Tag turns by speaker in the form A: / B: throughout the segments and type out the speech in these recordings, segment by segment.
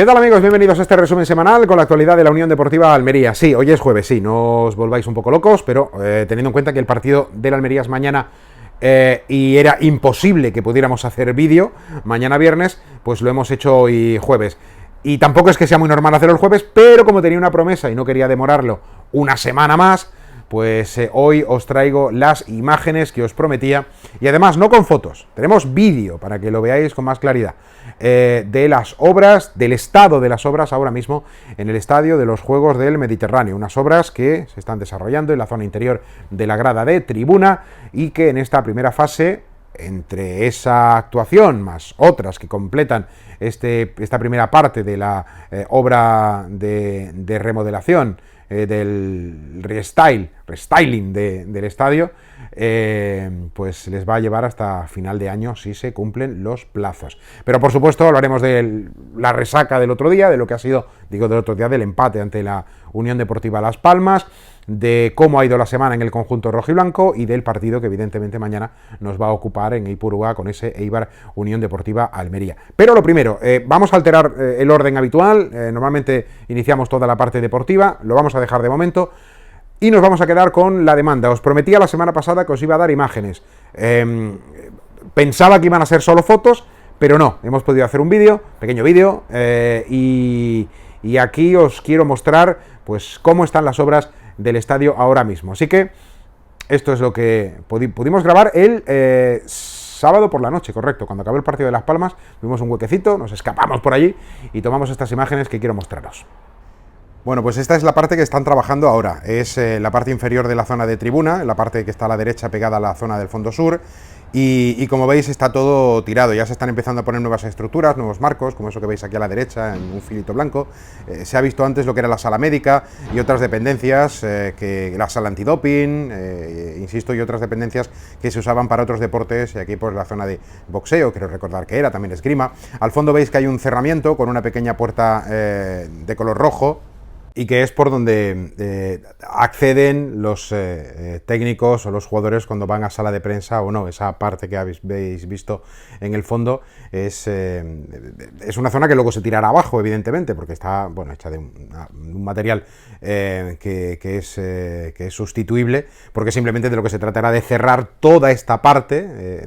A: ¿Qué tal, amigos? Bienvenidos a este resumen semanal con la actualidad de la Unión Deportiva Almería. Sí, hoy es jueves, sí, no os volváis un poco locos, pero teniendo en cuenta que el partido del Almería es mañana y era imposible que pudiéramos hacer vídeo mañana viernes, pues lo hemos hecho hoy jueves. Y tampoco es que sea muy normal hacerlo el jueves, pero como tenía una promesa y no quería demorarlo una semana más, pues hoy os traigo las imágenes que os prometía, y además no con fotos, tenemos vídeo para que lo veáis con más claridad, de las obras, del estado de las obras ahora mismo en el estadio de los Juegos del Mediterráneo, unas obras que se están desarrollando en la zona interior de la grada de tribuna y que en esta primera fase, entre esa actuación más otras que completan esta primera parte de la obra de remodelación, del restyling del estadio, pues les va a llevar hasta final de año si se cumplen los plazos. Pero por supuesto hablaremos de la resaca del otro día, de lo que ha sido, del otro día, del empate ante la Unión Deportiva Las Palmas, de cómo ha ido la semana en el conjunto rojiblanco y del partido que evidentemente mañana nos va a ocupar en Ipurúa con ese Eibar Unión Deportiva Almería. Pero lo primero, vamos a alterar el orden habitual. Normalmente iniciamos toda la parte deportiva, lo vamos a dejar de momento y nos vamos a quedar con la demanda. Os prometía la semana pasada que os iba a dar imágenes. Pensaba que iban a ser solo fotos, pero no, hemos podido hacer un vídeo, pequeño vídeo, y aquí os quiero mostrar pues cómo están las obras del estadio ahora mismo. Así que esto es lo que pudimos grabar el sábado por la noche, correcto, cuando acabó el partido de Las Palmas, tuvimos un huequecito, nos escapamos por allí y tomamos estas imágenes que quiero mostraros. Bueno, pues esta es la parte que están trabajando ahora, es la parte inferior de la zona de tribuna, la parte que está a la derecha pegada a la zona del fondo sur, y como veis está todo tirado, ya se están empezando a poner nuevas estructuras, nuevos marcos, como eso que veis aquí a la derecha en un filito blanco. Se ha visto antes lo que era la sala médica y otras dependencias, que la sala antidoping, insisto, y otras dependencias que se usaban para otros deportes, y aquí pues la zona de boxeo, quiero recordar que era, también esgrima. Al fondo veis que hay un cerramiento con una pequeña puerta de color rojo, y que es por donde acceden los técnicos o los jugadores cuando van a sala de prensa o no. Esa parte que habéis visto en el fondo es una zona que luego se tirará abajo, evidentemente, porque está hecha de un material que es sustituible, porque simplemente de lo que se tratará de cerrar toda esta parte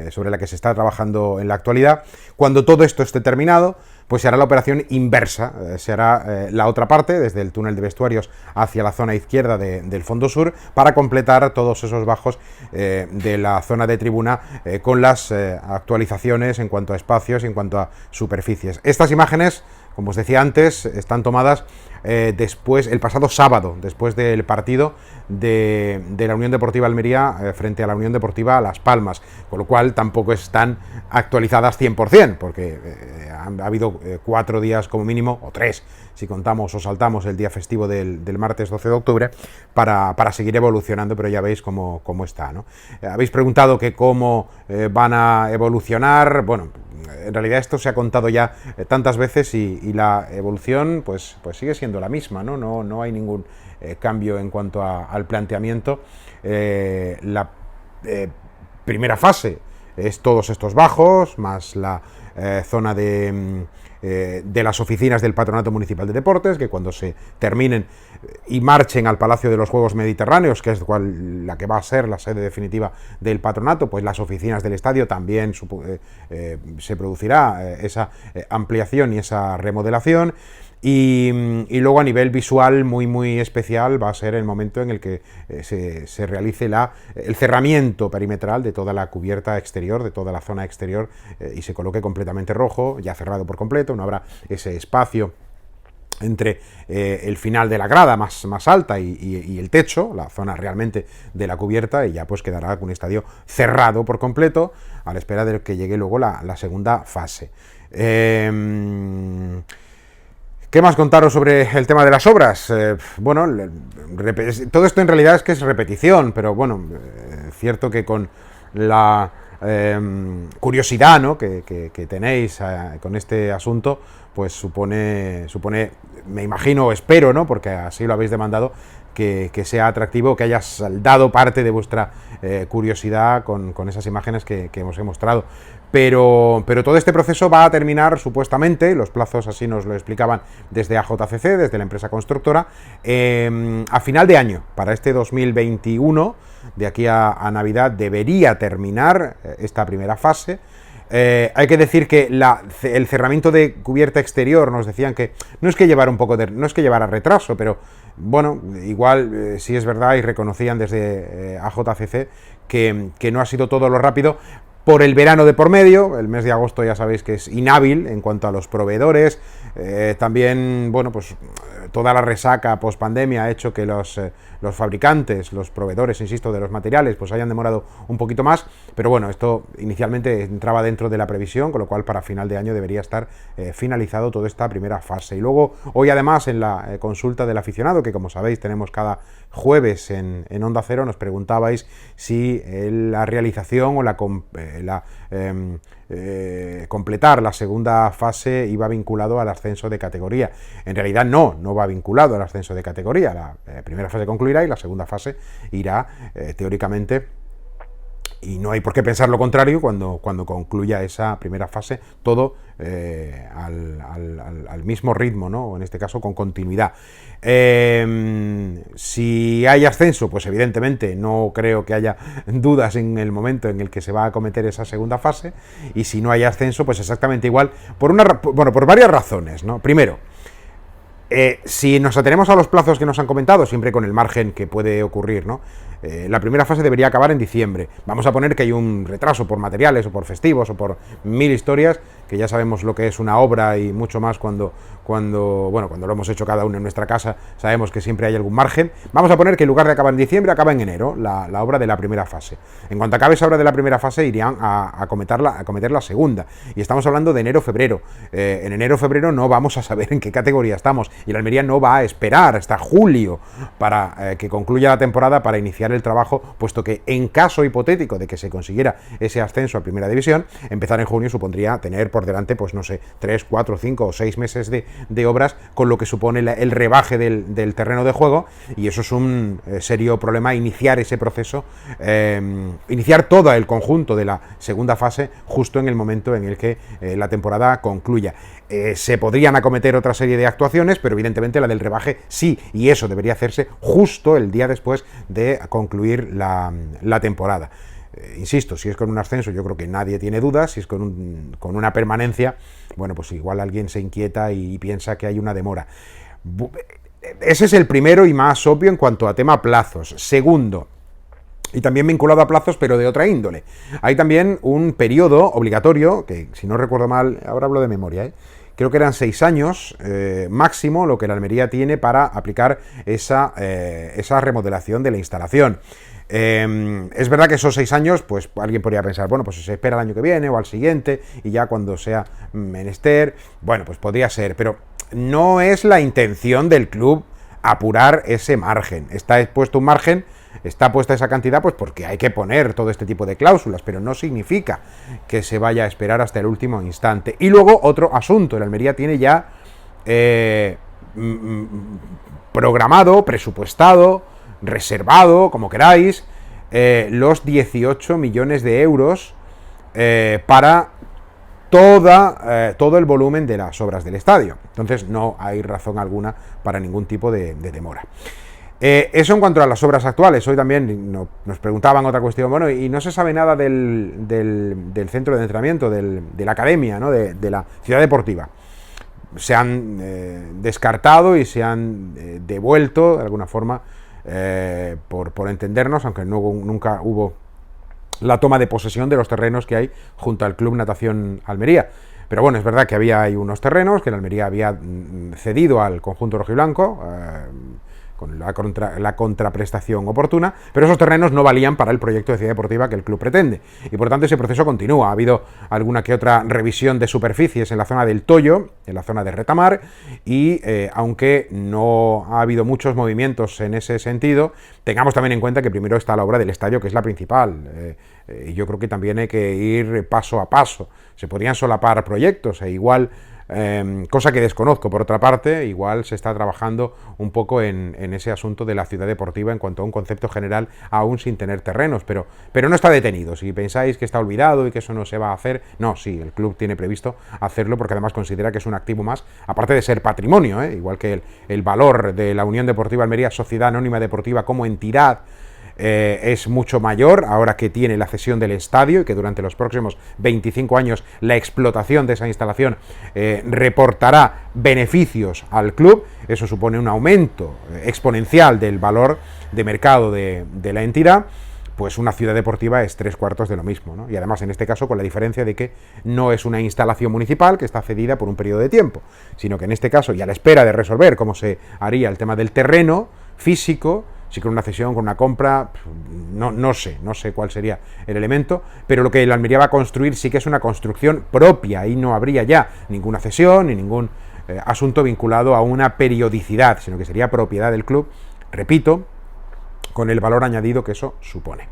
A: sobre la que se está trabajando en la actualidad. Cuando todo esto esté terminado, pues se hará la operación inversa, se hará la otra parte, desde el túnel de vestuarios hacia la zona izquierda del fondo sur, para completar todos esos bajos de la zona de tribuna con las actualizaciones en cuanto a espacios y en cuanto a superficies. Estas imágenes, como os decía antes, están tomadas el pasado sábado, después del partido de la Unión Deportiva Almería frente a la Unión Deportiva Las Palmas, con lo cual tampoco están actualizadas 100%, porque ha habido 4 días como mínimo, o 3, si contamos o saltamos el día festivo del martes 12 de octubre, para seguir evolucionando, pero ya veis cómo está, ¿no? Habéis preguntado que cómo van a evolucionar. Bueno, en realidad esto se ha contado ya tantas veces y la evolución pues sigue siendo la misma, ¿no? No hay ningún cambio en cuanto al planteamiento. La primera fase es todos estos bajos, más la zona de las oficinas del Patronato Municipal de Deportes, que cuando se terminen y marchen al Palacio de los Juegos Mediterráneos, que es la que va a ser la sede definitiva del patronato, pues las oficinas del estadio también se producirá esa ampliación y esa remodelación. Y luego a nivel visual muy especial va a ser el momento en el que se realice el cerramiento perimetral de toda la cubierta exterior, de toda la zona exterior, y se coloque completamente rojo, ya cerrado por completo. No habrá ese espacio entre el final de la grada más alta y el techo, la zona realmente de la cubierta, y ya pues quedará un estadio cerrado por completo a la espera de que llegue luego la segunda fase. ¿Qué más contaros sobre el tema de las obras? Todo esto en realidad es que es repetición, pero bueno, cierto que con la curiosidad, ¿no?, que tenéis con este asunto, pues supone, me imagino, espero, ¿no?, porque así lo habéis demandado, que sea atractivo, que haya saldado parte de vuestra curiosidad con esas imágenes que os he mostrado. Pero todo este proceso va a terminar, supuestamente, los plazos así nos lo explicaban desde AJCC, desde la empresa constructora, a final de año, para este 2021, de aquí a Navidad, debería terminar esta primera fase. Hay que decir que el cerramiento de cubierta exterior, nos decían que no es que llevara retraso, pero bueno, igual sí es verdad, y reconocían desde AJCC que no ha sido todo lo rápido por el verano de por medio. El mes de agosto ya sabéis que es inhábil en cuanto a los proveedores. También, bueno, pues toda la resaca post pandemia ha hecho que los fabricantes, los proveedores, insisto, de los materiales, pues hayan demorado un poquito más, pero bueno, esto inicialmente entraba dentro de la previsión, con lo cual para final de año debería estar finalizado toda esta primera fase. Y luego, hoy además, en la consulta del aficionado, que como sabéis tenemos cada jueves en Onda Cero, nos preguntabais si la realización o completar la segunda fase iba vinculado al ascenso de categoría. En realidad no va vinculado al ascenso de categoría. La primera fase concluirá y la segunda fase irá teóricamente, y no hay por qué pensar lo contrario, cuando concluya esa primera fase, todo al mismo ritmo, ¿no? O en este caso con continuidad. Si hay ascenso, pues evidentemente no creo que haya dudas en el momento en el que se va a acometer esa segunda fase, y si no hay ascenso, pues exactamente igual, por varias razones, ¿no? Primero, si nos atenemos a los plazos que nos han comentado, siempre con el margen que puede ocurrir, ¿no? La primera fase debería acabar en diciembre. Vamos a poner que hay un retraso por materiales o por festivos o por mil historias, que ya sabemos lo que es una obra y mucho más cuando lo hemos hecho cada uno en nuestra casa, sabemos que siempre hay algún margen. Vamos a poner que en lugar de acabar en diciembre, acaba en enero la obra de la primera fase. En cuanto acabe esa obra de la primera fase, irían a acometer la segunda. Y estamos hablando de enero-febrero. En enero-febrero no vamos a saber en qué categoría estamos, y la Almería no va a esperar hasta julio para que concluya la temporada para iniciar el trabajo, puesto que en caso hipotético de que se consiguiera ese ascenso a primera división, empezar en junio supondría tener por delante, pues no sé, 3, 4, 5 o 6 meses de obras, con lo que supone el rebaje del terreno de juego, y eso es un serio problema, iniciar ese proceso, iniciar todo el conjunto de la segunda fase justo en el momento en el que la temporada concluya. Se podrían acometer otra serie de actuaciones, pero evidentemente la del rebaje sí, y eso debería hacerse justo el día después de concluir la temporada. Insisto, si es con un ascenso, yo creo que nadie tiene dudas. Si es con una permanencia, bueno, pues igual alguien se inquieta y piensa que hay una demora. Ese es el primero y más obvio en cuanto a tema plazos. Segundo, y también vinculado a plazos, pero de otra índole, hay también un periodo obligatorio, que si no recuerdo mal, ahora hablo de memoria, creo que eran 6 años máximo lo que la Almería tiene para aplicar esa remodelación de la instalación. Es verdad que esos 6 años, pues alguien podría pensar, bueno, pues si se espera el año que viene o al siguiente, y ya cuando sea menester, bueno, pues podría ser, pero no es la intención del club apurar ese margen. Está puesto un margen, está puesta esa cantidad, pues porque hay que poner todo este tipo de cláusulas, pero no significa que se vaya a esperar hasta el último instante. Y luego otro asunto, el Almería tiene ya programado, presupuestado, reservado, como queráis, los 18 millones de euros para todo el volumen de las obras del estadio. Entonces no hay razón alguna para ningún tipo de demora. Eso en cuanto a las obras actuales. Hoy también nos preguntaban otra cuestión, bueno, y no se sabe nada del centro de entrenamiento, de la academia, ¿no? de la ciudad deportiva. Se han descartado y se han devuelto de alguna forma, por entendernos, aunque nunca hubo la toma de posesión de los terrenos que hay junto al Club Natación Almería. Pero bueno, es verdad que había ahí unos terrenos que la Almería había cedido al conjunto rojiblanco, con la contraprestación oportuna, pero esos terrenos no valían para el proyecto de ciudad deportiva que el club pretende, y por tanto ese proceso continúa. Ha habido alguna que otra revisión de superficies en la zona del Toyo, en la zona de Retamar, y aunque no ha habido muchos movimientos en ese sentido, tengamos también en cuenta que primero está la obra del estadio, que es la principal, y yo creo que también hay que ir paso a paso. Se podrían solapar proyectos, e igual cosa que desconozco. Por otra parte, igual se está trabajando un poco en ese asunto de la ciudad deportiva en cuanto a un concepto general, aún sin tener terrenos, pero no está detenido. Si pensáis que está olvidado y que eso no se va a hacer, no, sí, el club tiene previsto hacerlo porque además considera que es un activo más, aparte de ser patrimonio, igual que el valor de la Unión Deportiva Almería Sociedad Anónima Deportiva como entidad es mucho mayor ahora que tiene la cesión del estadio y que durante los próximos 25 años la explotación de esa instalación reportará beneficios al club. Eso supone un aumento exponencial del valor de mercado de la entidad. Pues una ciudad deportiva es 3/4 de lo mismo, ¿no? Y además en este caso con la diferencia de que no es una instalación municipal que está cedida por un periodo de tiempo, sino que en este caso, y a la espera de resolver cómo se haría el tema del terreno físico, si con una cesión, con una compra, no sé cuál sería el elemento, pero lo que el Almería va a construir sí que es una construcción propia, y no habría ya ninguna cesión ni ningún asunto vinculado a una periodicidad, sino que sería propiedad del club, repito, con el valor añadido que eso supone.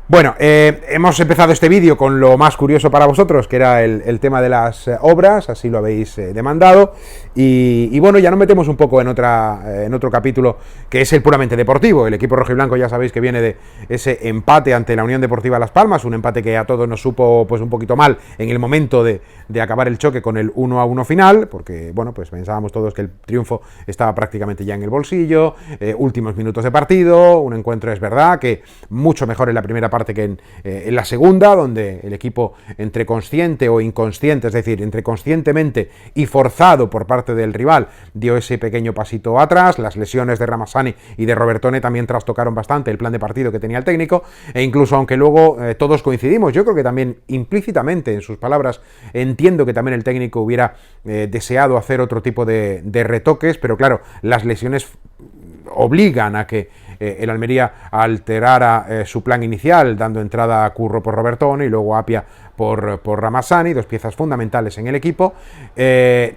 A: Bueno, hemos empezado este vídeo con lo más curioso para vosotros, que era el tema de las obras, así lo habéis demandado, y bueno, ya nos metemos un poco en otro capítulo que es el puramente deportivo. El equipo rojiblanco ya sabéis que viene de ese empate ante la Unión Deportiva Las Palmas, un empate que a todos nos supo pues un poquito mal en el momento de acabar el choque con el 1-1 final, porque bueno, pues pensábamos todos que el triunfo estaba prácticamente ya en el bolsillo, últimos minutos de partido, un encuentro es verdad que mucho mejor en la primera parte que en la segunda, donde el equipo entre consciente o inconsciente, es decir, entre conscientemente y forzado por parte del rival, dio ese pequeño pasito atrás. Las lesiones de Ramassani y de Robertone también trastocaron bastante el plan de partido que tenía el técnico, e incluso aunque luego todos coincidimos, yo creo que también implícitamente en sus palabras entiendo que también el técnico hubiera deseado hacer otro tipo de retoques, pero claro, las lesiones obligan a que el Almería alterara su plan inicial, dando entrada a Curro por Robertone y luego a Apia por Ramassani, dos piezas fundamentales en el equipo.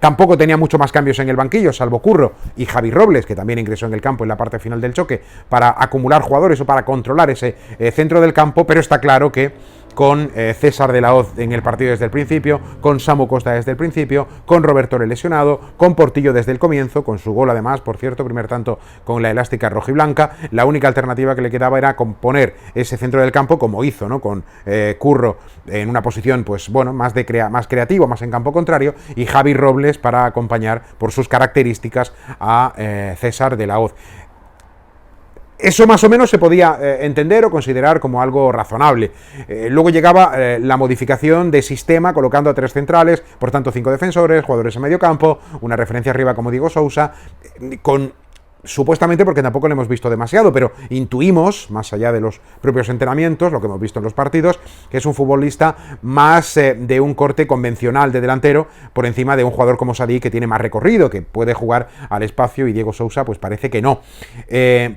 A: Tampoco tenía mucho más cambios en el banquillo, salvo Curro y Javi Robles, que también ingresó en el campo en la parte final del choque, para acumular jugadores o para controlar ese centro del campo, pero está claro que con César de la Hoz en el partido desde el principio, con Samu Costa desde el principio, con Robertone lesionado, con Portillo desde el comienzo, con su gol además, por cierto, primer tanto con la elástica rojiblanca. La única alternativa que le quedaba era componer ese centro del campo como hizo, ¿no? Con Curro en una posición, pues bueno, más creativo, más en campo contrario, y Javi Robles para acompañar por sus características a César de la Hoz. Eso más o menos se podía entender o considerar como algo razonable. Luego llegaba la modificación de sistema, colocando a 3 centrales, por tanto 5 defensores, jugadores en medio campo, una referencia arriba como Diego Sousa, con supuestamente, porque tampoco lo hemos visto demasiado, pero intuimos, más allá de los propios entrenamientos, lo que hemos visto en los partidos, que es un futbolista más de un corte convencional de delantero, por encima de un jugador como Sadik, que tiene más recorrido, que puede jugar al espacio, y Diego Sousa pues parece que no.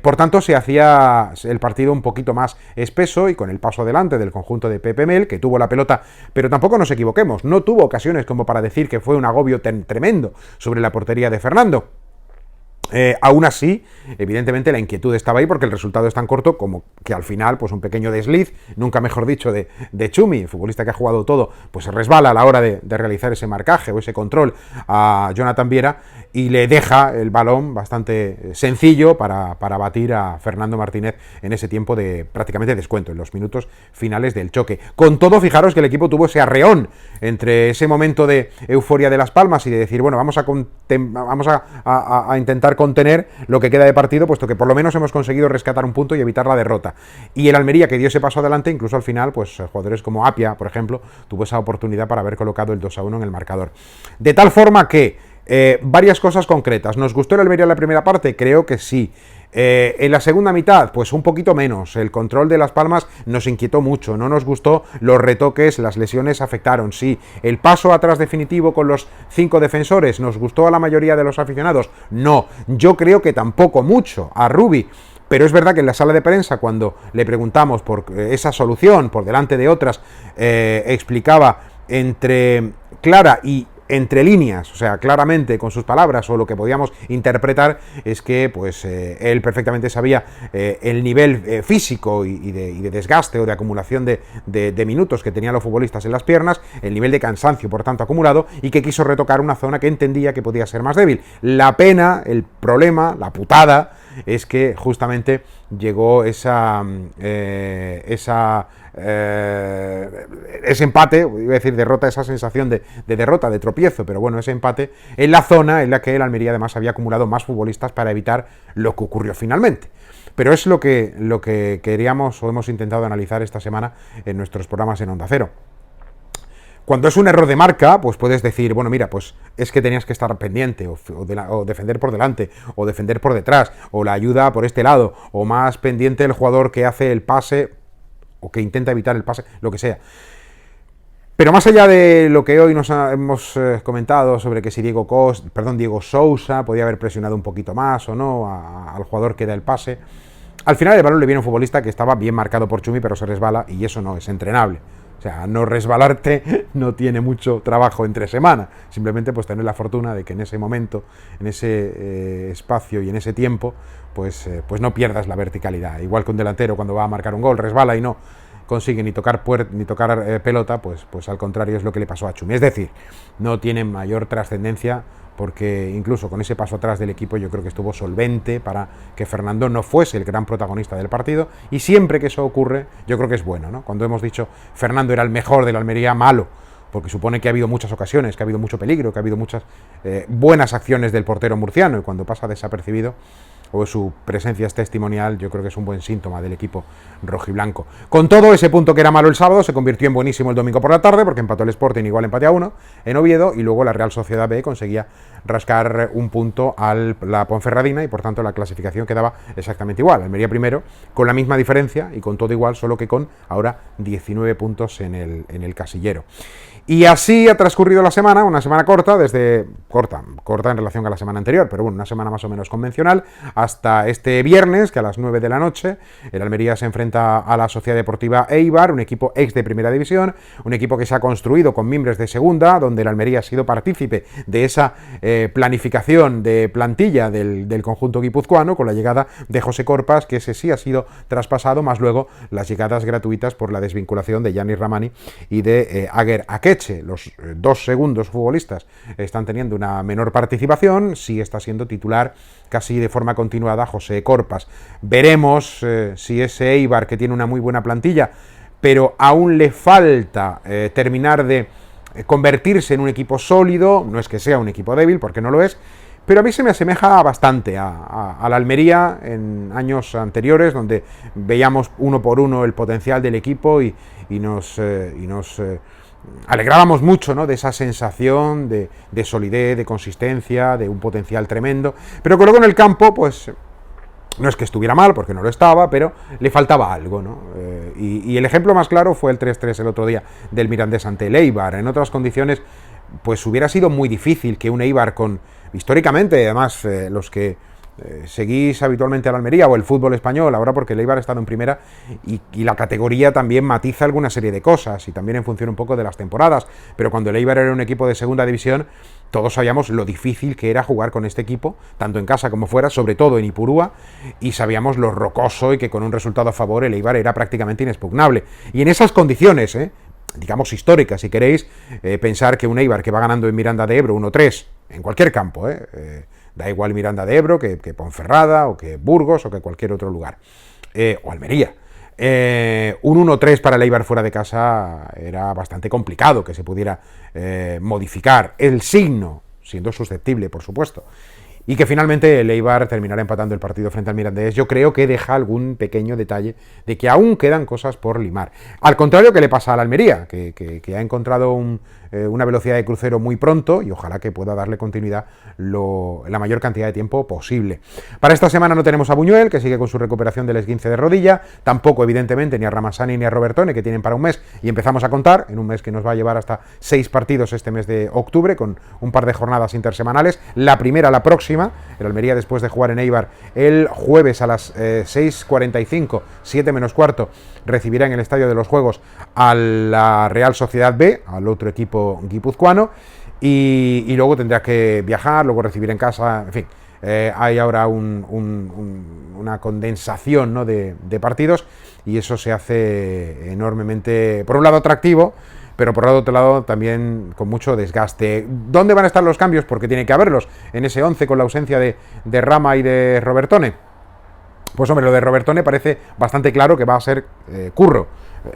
A: Por tanto, se hacía el partido un poquito más espeso, y con el paso adelante del conjunto de Pepe Mel, que tuvo la pelota, pero tampoco nos equivoquemos, no tuvo ocasiones como para decir que fue un agobio tremendo sobre la portería de Fernando. Aún así, evidentemente la inquietud estaba ahí, porque el resultado es tan corto como que al final, pues un pequeño desliz, nunca mejor dicho, de Chumi, futbolista que ha jugado todo, pues se resbala a la hora de realizar ese marcaje o ese control a Jonathan Viera, y le deja el balón bastante sencillo para batir a Fernando Martínez en ese tiempo de prácticamente descuento, en los minutos finales del choque. Con todo, fijaros que el equipo tuvo ese arreón entre ese momento de euforia de Las Palmas y de decir, bueno, vamos a intentar contener lo que queda de partido, puesto que por lo menos hemos conseguido rescatar un punto y evitar la derrota. Y el Almería, que dio ese paso adelante, incluso al final, pues jugadores como Apia, por ejemplo, tuvo esa oportunidad para haber colocado el 2-1 en el marcador. De tal forma que varias cosas concretas. ¿Nos gustó el Almería en la primera parte? Creo que sí. En la segunda mitad, pues un poquito menos. El control de Las Palmas nos inquietó mucho, no nos gustó, los retoques, las lesiones afectaron, sí. El paso atrás definitivo con los 5 defensores, ¿nos gustó a la mayoría de los aficionados? No, yo creo que tampoco mucho. A Rubi. Pero es verdad que en la sala de prensa, cuando le preguntamos por esa solución, por delante de otras, explicaba entre clara y entre líneas, o sea, claramente con sus palabras, o lo que podíamos interpretar es que pues él perfectamente sabía el nivel físico y de desgaste o de acumulación de minutos que tenían los futbolistas en las piernas, el nivel de cansancio por tanto acumulado, y que quiso retocar una zona que entendía que podía ser más débil. La pena, el problema, la putada, es que justamente llegó ese empate, iba a decir derrota, esa sensación de derrota, de tropiezo, pero bueno, ese empate en la zona en la que el Almería además había acumulado más futbolistas para evitar lo que ocurrió finalmente. Pero es lo que queríamos o hemos intentado analizar esta semana en nuestros programas en Onda Cero. Cuando es un error de marca, pues puedes decir, bueno, mira, pues es que tenías que estar pendiente, o defender por delante, o defender por detrás, o la ayuda por este lado, o más pendiente el jugador que hace el pase, o que intenta evitar el pase, lo que sea. Pero más allá de lo que hoy nos hemos comentado sobre que si Diego Sousa podía haber presionado un poquito más o no al jugador que da el pase, al final el balón le viene a un futbolista que estaba bien marcado por Chumi, pero se resbala, y eso no es entrenable. O sea, no resbalarte no tiene mucho trabajo entre semana. Simplemente pues tener la fortuna de que en ese momento, en ese espacio y en ese tiempo, pues no pierdas la verticalidad. Igual que un delantero cuando va a marcar un gol, resbala y no consigue ni tocar pelota, pues al contrario es lo que le pasó a Chumi. Es decir, no tiene mayor trascendencia, porque incluso con ese paso atrás del equipo yo creo que estuvo solvente para que Fernando no fuese el gran protagonista del partido, y siempre que eso ocurre yo creo que es bueno, ¿no? Cuando hemos dicho Fernando era el mejor de la Almería, malo, porque supone que ha habido muchas ocasiones, que ha habido mucho peligro, que ha habido muchas buenas acciones del portero murciano, y cuando pasa desapercibido o su presencia es testimonial, yo creo que es un buen síntoma del equipo rojiblanco. Con todo, ese punto que era malo el sábado se convirtió en buenísimo el domingo por la tarde, porque empató el Sporting igual empate a 1 en Oviedo, y luego la Real Sociedad B conseguía rascar un punto a la Ponferradina, y por tanto la clasificación quedaba exactamente igual. Almería primero, con la misma diferencia y con todo igual, solo que con ahora 19 puntos en el casillero. Y así ha transcurrido la semana, una semana corta, corta en relación a la semana anterior, pero bueno, una semana más o menos convencional, hasta este viernes, que a las 9 de la noche, el Almería se enfrenta a la Sociedad Deportiva Eibar, un equipo ex de Primera División, un equipo que se ha construido con mimbres de Segunda, donde el Almería ha sido partícipe de esa planificación de plantilla del conjunto guipuzcoano, con la llegada de José Corpas, que ese sí ha sido traspasado, más luego las llegadas gratuitas por la desvinculación de Yanis Ramani y de Aguer Akeche. Los dos segundos futbolistas están teniendo una menor participación, sí está siendo titular casi de forma continuada José Corpas. Veremos si ese Eibar, que tiene una muy buena plantilla, pero aún le falta terminar de convertirse en un equipo sólido, no es que sea un equipo débil, porque no lo es, pero a mí se me asemeja bastante a la Almería en años anteriores, donde veíamos uno por uno el potencial del equipo y nos alegrábamos mucho, ¿no?, de esa sensación de solidez, de consistencia, de un potencial tremendo, pero que luego en el campo, pues no es que estuviera mal, porque no lo estaba, pero le faltaba algo, ¿no? Y el ejemplo más claro fue el 3-3 el otro día del Mirandés ante el Eibar. En otras condiciones, pues hubiera sido muy difícil que un Eibar históricamente, además, los que seguís habitualmente a la Almería o el fútbol español, ahora porque el Eibar ha estado en primera y la categoría también matiza alguna serie de cosas, y también en función un poco de las temporadas, pero cuando el Eibar era un equipo de segunda división, todos sabíamos lo difícil que era jugar con este equipo, tanto en casa como fuera, sobre todo en Ipurúa, y sabíamos lo rocoso y que con un resultado a favor el Eibar era prácticamente inexpugnable. Y en esas condiciones, digamos históricas, si queréis, pensar que un Eibar que va ganando en Miranda de Ebro 1-3, en cualquier campo, da igual Miranda de Ebro que Ponferrada o que Burgos o que cualquier otro lugar, o Almería, un 1-3 para el Eibar fuera de casa era bastante complicado que se pudiera modificar el signo, siendo susceptible, por supuesto. Y que finalmente el Eibar terminará empatando el partido frente al Mirandés, yo creo que deja algún pequeño detalle de que aún quedan cosas por limar. Al contrario que le pasa a la Almería, que ha encontrado una velocidad de crucero muy pronto, y ojalá que pueda darle continuidad la mayor cantidad de tiempo posible. Para esta semana no tenemos a Buñuel, que sigue con su recuperación del esguince de rodilla, tampoco evidentemente ni a Ramassani ni a Robertone, que tienen para un mes, y empezamos a contar, en un mes que nos va a llevar hasta 6 partidos este mes de octubre, con un par de jornadas intersemanales, la primera la próxima, el Almería, después de jugar en Eibar el jueves a las 6:45, 7 menos cuarto, recibirá en el Estadio de los Juegos a la Real Sociedad B, al otro equipo guipuzcoano, y luego tendrá que viajar, luego recibir en casa, en fin. Hay ahora una condensación, ¿no?, de partidos, y eso se hace enormemente, por un lado, atractivo, pero por otro lado también con mucho desgaste. ¿Dónde van a estar los cambios? Porque tiene que haberlos en ese 11 con la ausencia de Rama y de Robertone. Pues hombre, lo de Robertone parece bastante claro que va a ser Curro.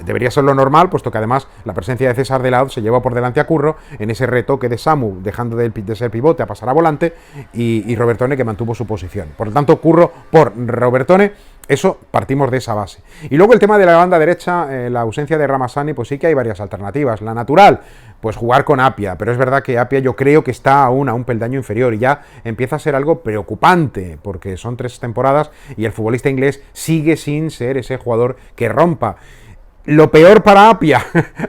A: Debería ser lo normal, puesto que además la presencia de César Delao se llevó por delante a Curro en ese retoque de Samu, dejando de ser pivote a pasar a volante, y Robertone, que mantuvo su posición. Por lo tanto, Curro por Robertone, eso, partimos de esa base. Y luego el tema de la banda derecha, la ausencia de Ramazani, pues sí que hay varias alternativas. La natural, pues jugar con Apia, pero es verdad que Apia yo creo que está aún a un peldaño inferior y ya empieza a ser algo preocupante, porque son 3 temporadas y el futbolista inglés sigue sin ser ese jugador que rompa. Lo peor para Apia,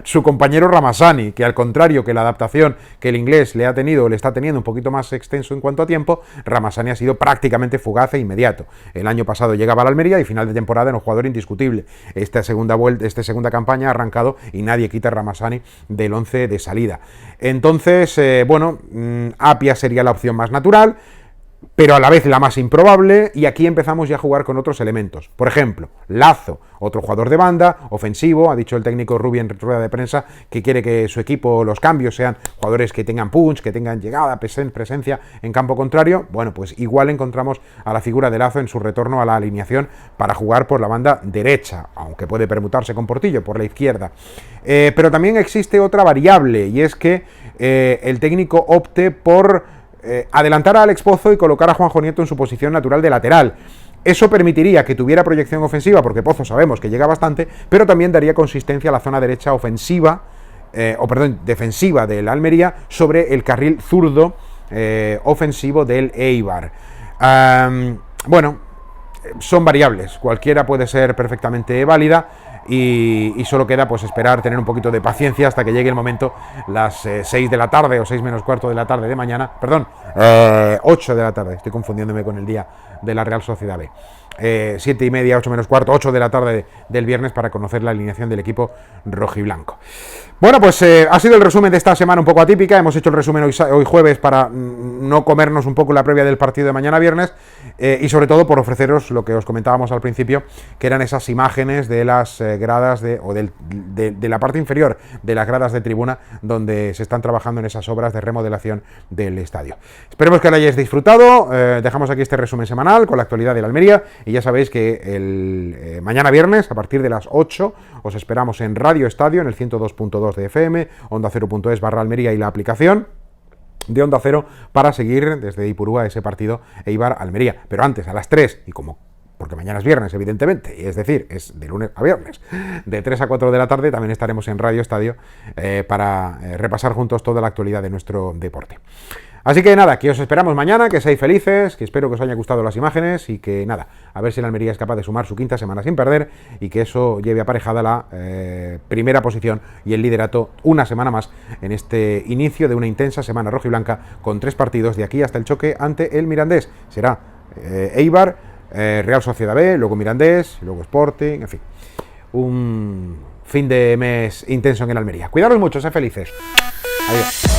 A: su compañero Ramazani, que al contrario que la adaptación que el inglés le está teniendo un poquito más extenso en cuanto a tiempo, Ramazani ha sido prácticamente fugaz e inmediato. El año pasado llegaba a la Almería y final de temporada era un jugador indiscutible. Esta segunda campaña ha arrancado y nadie quita a Ramazani del 11 de salida. Entonces, Apia sería la opción más natural, pero a la vez la más improbable, y aquí empezamos ya a jugar con otros elementos. Por ejemplo, Lazo, otro jugador de banda, ofensivo. Ha dicho el técnico Rubi en rueda de prensa que quiere que su equipo, los cambios, sean jugadores que tengan punch, que tengan llegada, presencia en campo contrario. Bueno, pues igual encontramos a la figura de Lazo en su retorno a la alineación para jugar por la banda derecha, aunque puede permutarse con Portillo por la izquierda. Pero también existe otra variable, y es que el técnico opte por adelantar a Alex Pozo y colocar a Juanjo Nieto en su posición natural de lateral. Eso permitiría que tuviera proyección ofensiva, porque Pozo sabemos que llega bastante, pero también daría consistencia a la zona derecha defensiva del Almería sobre el carril zurdo ofensivo del Eibar. Son variables, cualquiera puede ser perfectamente válida. Y solo queda pues esperar, tener un poquito de paciencia hasta que llegue el momento, las 6 de la tarde o 6 menos cuarto de la tarde de mañana, 8 de la tarde, estoy confundiéndome con el día de la Real Sociedad B. 7 y media, 8 menos cuarto, 8 de la tarde del viernes para conocer la alineación del equipo rojiblanco. Bueno, pues ha sido el resumen de esta semana un poco atípica. Hemos hecho el resumen hoy jueves para no comernos un poco la previa del partido de mañana viernes, y sobre todo por ofreceros lo que os comentábamos al principio, que eran esas imágenes de las gradas de la parte inferior de las gradas de tribuna, donde se están trabajando en esas obras de remodelación del estadio. Esperemos que lo hayáis disfrutado. Dejamos aquí este resumen semanal con la actualidad de la Almería, y ya sabéis que mañana viernes a partir de las 8 os esperamos en Radio Estadio, en el 102.2 de FM, onda0.es/Almería y la aplicación de Onda Cero, para seguir desde Ipurúa ese partido Eibar-Almería. Pero antes, a las 3, porque mañana es viernes, evidentemente, es decir, es de lunes a viernes, de 3 a 4 de la tarde, también estaremos en Radio Estadio para repasar juntos toda la actualidad de nuestro deporte. Así que nada, que os esperamos mañana, que seáis felices, que espero que os hayan gustado las imágenes, y que nada, a ver si la Almería es capaz de sumar su 5ª semana sin perder, y que eso lleve aparejada la primera posición y el liderato una semana más en este inicio de una intensa semana rojiblanca, con 3 partidos de aquí hasta el choque ante el Mirandés. Será Eibar, Real Sociedad B, luego Mirandés, luego Sporting, en fin, un fin de mes intenso en el Almería. Cuidaros mucho, sed felices. Adiós.